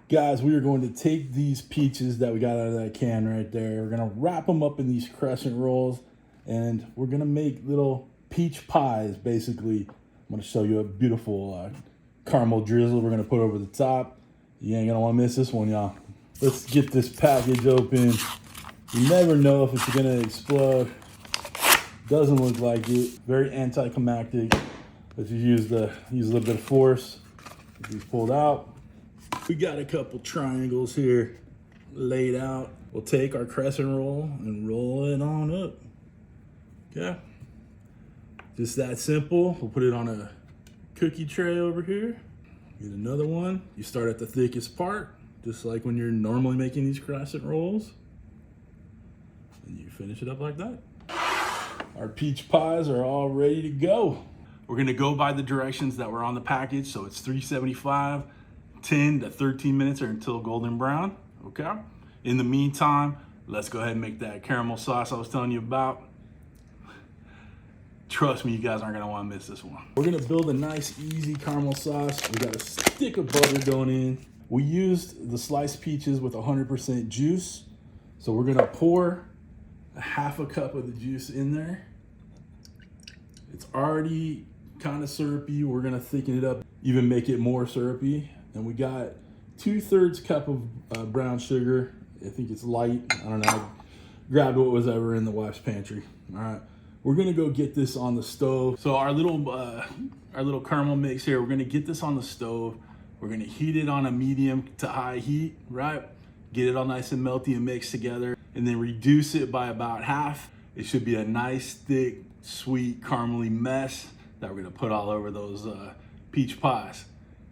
Guys, we are going to take these peaches that we got out of that can right there. We're gonna wrap them up in these crescent rolls, and we're gonna make little peach pies, basically. I'm gonna show you a beautiful caramel drizzle we're gonna put over the top. You ain't gonna wanna miss this one, y'all. Let's get this package open. You never know if it's gonna explode. Doesn't look like it. Very anticlimactic. Let's just use a little bit of force. These pulled out. We got a couple triangles here laid out. We'll take our crescent roll and roll it on up. Okay. Just that simple. We'll put it on a cookie tray over here. Get another one. You start at the thickest part, just like when you're normally making these crescent rolls. And you finish it up like that. Our peach pies are all ready to go. We're gonna go by the directions that were on the package. So it's 375, 10 to 13 minutes or until golden brown, okay? In the meantime, let's go ahead and make that caramel sauce I was telling you about. Trust me, you guys aren't gonna wanna miss this one. We're gonna build a nice, easy caramel sauce. We got a stick of butter going in. We used the sliced peaches with 100% juice. So we're gonna pour a half a cup of the juice in there. It's already kind of syrupy. We're gonna thicken it up, even make it more syrupy. And we got 2/3 cup of brown sugar. I think it's light, I don't know. Grabbed what was ever in the wife's pantry. All right, we're gonna go get this on the stove. So our little caramel mix here, we're gonna get this on the stove. We're gonna heat it on a medium to high heat, right? Get it all nice and melty and mixed together, and then reduce it by about half. It should be a nice, thick, sweet, caramely mess that we're gonna put all over those peach pies.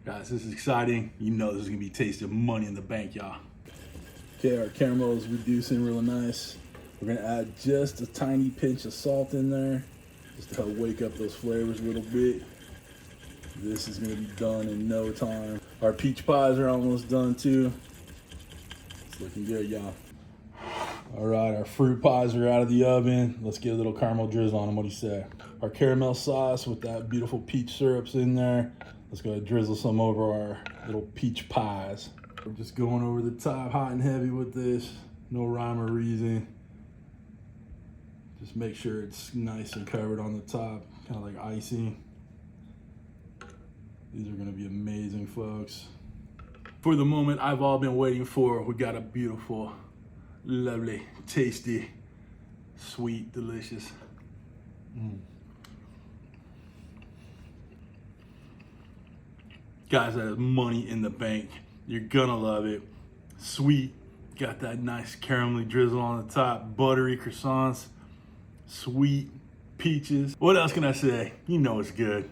Guys, this is exciting. You know this is gonna be tasting money in the bank, y'all. Okay, our caramel is reducing real nice. We're gonna add just a tiny pinch of salt in there, just to help wake up those flavors a little bit. This is gonna be done in no time. Our peach pies are almost done too. It's looking good, y'all. All right, our fruit pies are out of the oven. Let's get a little caramel drizzle on them. What do you say? Our caramel sauce with that beautiful peach syrups in there. Let's go ahead and drizzle some over our little peach pies. We're just going over the top hot and heavy with this. No rhyme or reason. Just make sure it's nice and covered on the top, kind of like icing. These are gonna be amazing, folks. For the moment I've all been waiting for, we got a beautiful, lovely, tasty, sweet, delicious. Guys, that is money in the bank. You're gonna love it. Sweet, got that nice caramelly drizzle on the top, buttery croissants, sweet peaches. What else can I say? You know it's good.